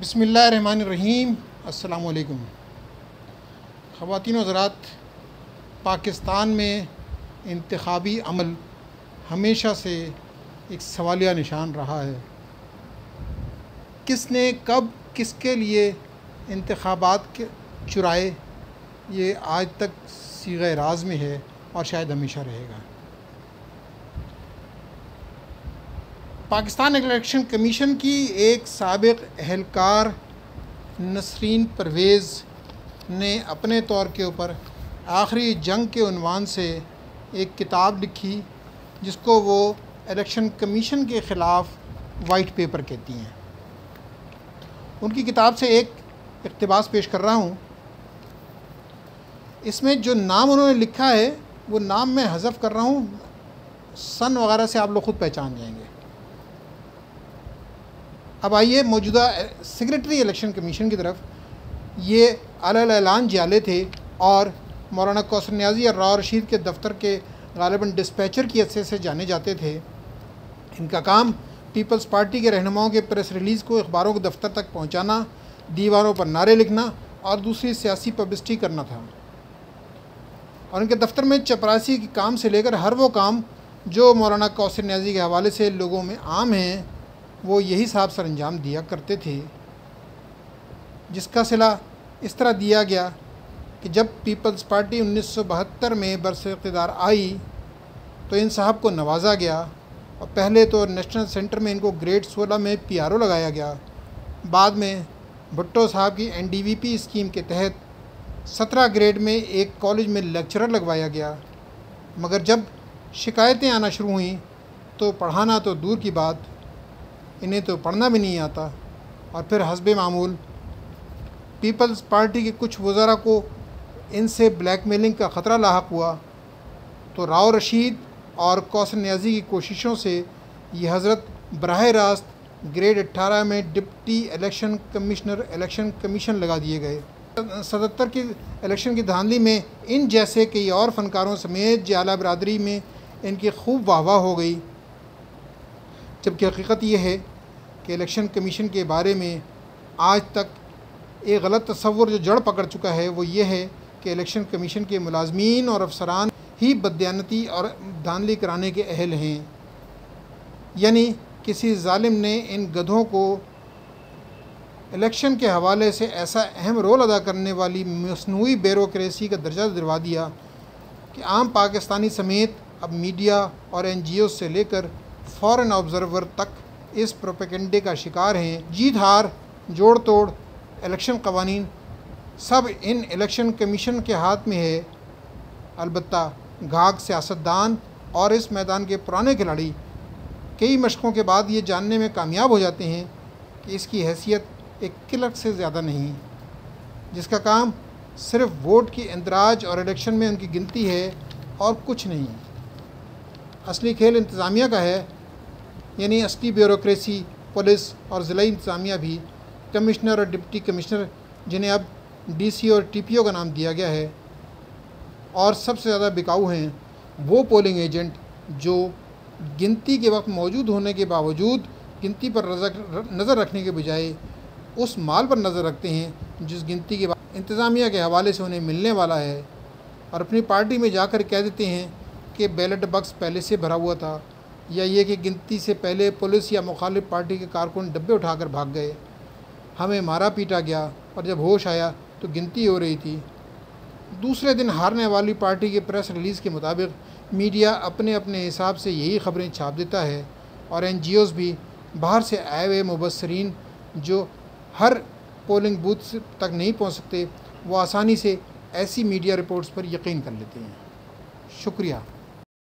بسم اللہ الرحمن الرحیم۔ السلام علیکم خواتین و حضرات، پاکستان میں انتخابی عمل ہمیشہ سے ایک سوالیہ نشان رہا ہے۔ کس نے کب کس کے لیے انتخابات چرائے، یہ آج تک صیغہ راز میں ہے اور شاید ہمیشہ رہے گا۔ پاکستان الیکشن کمیشن کی ایک سابق اہلکار نسرین پرویز نے اپنے طور کے اوپر آخری جنگ کے عنوان سے ایک کتاب لکھی جس کو وہ الیکشن کمیشن کے خلاف وائٹ پیپر کہتی ہیں۔ ان کی کتاب سے ایک اقتباس پیش کر رہا ہوں۔ اس میں جو نام انہوں نے لکھا ہے وہ نام میں حذف کر رہا ہوں، سن وغیرہ سے آپ لوگ خود پہچان جائیں گے۔ اب آئیے موجودہ سیکریٹری الیکشن کمیشن کی طرف۔ یہ علی اعلان جعلی تھے اور مولانا کوثر نیازی اور راؤ رشید کے دفتر کے غالباً ڈسپیچر کی حیثیت سے جانے جاتے تھے۔ ان کا کام پیپلز پارٹی کے رہنماؤں کے پریس ریلیز کو اخباروں کے دفتر تک پہنچانا، دیواروں پر نعرے لکھنا اور دوسری سیاسی پبلسٹی کرنا تھا۔ اور ان کے دفتر میں چپراسی کے کام سے لے کر ہر وہ کام جو مولانا کوثر نیازی کے حوالے سے لوگوں میں عام ہیں، وہ یہی صاحب سر انجام دیا کرتے تھے، جس کا صلہ اس طرح دیا گیا کہ جب پیپلز پارٹی 1972 میں برسر اقتدار آئی تو ان صاحب کو نوازا گیا، اور پہلے تو نیشنل سینٹر میں ان کو گریڈ 16 میں PRO لگایا گیا، بعد میں بھٹو صاحب کی NDVP اسکیم کے تحت 17 گریڈ میں ایک کالج میں لیکچرر لگوایا گیا، مگر جب شکایتیں آنا شروع ہوئیں تو پڑھانا تو دور کی بات، انہیں تو پڑھنا بھی نہیں آتا، اور پھر حسب معمول پیپلز پارٹی کے کچھ وزراء کو ان سے بلیک میلنگ کا خطرہ لاحق ہوا تو راؤ رشید اور کوثر نیازی کی کوششوں سے یہ حضرت براہ راست گریڈ 18 میں deputy election commissioner election commission لگا دیے گئے۔ 77 کی الیکشن کی دھاندلی میں ان جیسے کئی اور فنکاروں سمیت جعلی برادری میں ان کی خوب واہ واہ ہو گئی، جبکہ حقیقت یہ ہے کہ الیکشن کمیشن کے بارے میں آج تک ایک غلط تصور جو جڑ پکڑ چکا ہے وہ یہ ہے کہ الیکشن کمیشن کے ملازمین اور افسران ہی بددیانتی اور دھاندلی کرانے کے اہل ہیں، یعنی کسی ظالم نے ان گدھوں کو الیکشن کے حوالے سے ایسا اہم رول ادا کرنے والی مصنوعی بیوروکریسی کا درجہ دلوا دیا کہ عام پاکستانی سمیت اب میڈیا اور NGOs سے لے کر فارن آبزرور تک اس پروپیگنڈے کا شکار ہیں۔ جیت ہار، جوڑ توڑ، الیکشن قوانین سب ان الیکشن کمیشن کے ہاتھ میں ہے۔ البتہ گھاگ سیاستدان اور اس میدان کے پرانے کھلاڑی کئی مشقوں کے بعد یہ جاننے میں کامیاب ہو جاتے ہیں کہ اس کی حیثیت ایک کلرک سے زیادہ نہیں، جس کا کام صرف ووٹ کی اندراج اور الیکشن میں ان کی گنتی ہے اور کچھ نہیں۔ اصلی کھیل انتظامیہ کا ہے، یعنی اصلی بیوروکریسی پولیس اور ضلعی انتظامیہ بھی کمشنر اور ڈپٹی کمشنر، جنہیں اب DC اور TPO کا نام دیا گیا ہے، اور سب سے زیادہ بکاؤ ہیں وہ پولنگ ایجنٹ جو گنتی کے وقت موجود ہونے کے باوجود گنتی پر نظر رکھنے کے بجائے اس مال پر نظر رکھتے ہیں جس گنتی کے بعد انتظامیہ کے حوالے سے انہیں ملنے والا ہے، اور اپنی پارٹی میں جا کر کہہ دیتے ہیں کہ بیلٹ بکس پہلے سے بھرا ہوا تھا، یا یہ کہ گنتی سے پہلے پولیس یا مخالف پارٹی کے کارکن ڈبے اٹھا کر بھاگ گئے، ہمیں مارا پیٹا گیا اور جب ہوش آیا تو گنتی ہو رہی تھی۔ دوسرے دن ہارنے والی پارٹی کے پریس ریلیز کے مطابق میڈیا اپنے اپنے حساب سے یہی خبریں چھاپ دیتا ہے، اور NGOs بھی باہر سے آئے ہوئے مبصرین جو ہر پولنگ بوتھ تک نہیں پہنچ سکتے، وہ آسانی سے ایسی میڈیا رپورٹس پر یقین کر لیتے ہیں۔ شکریہ۔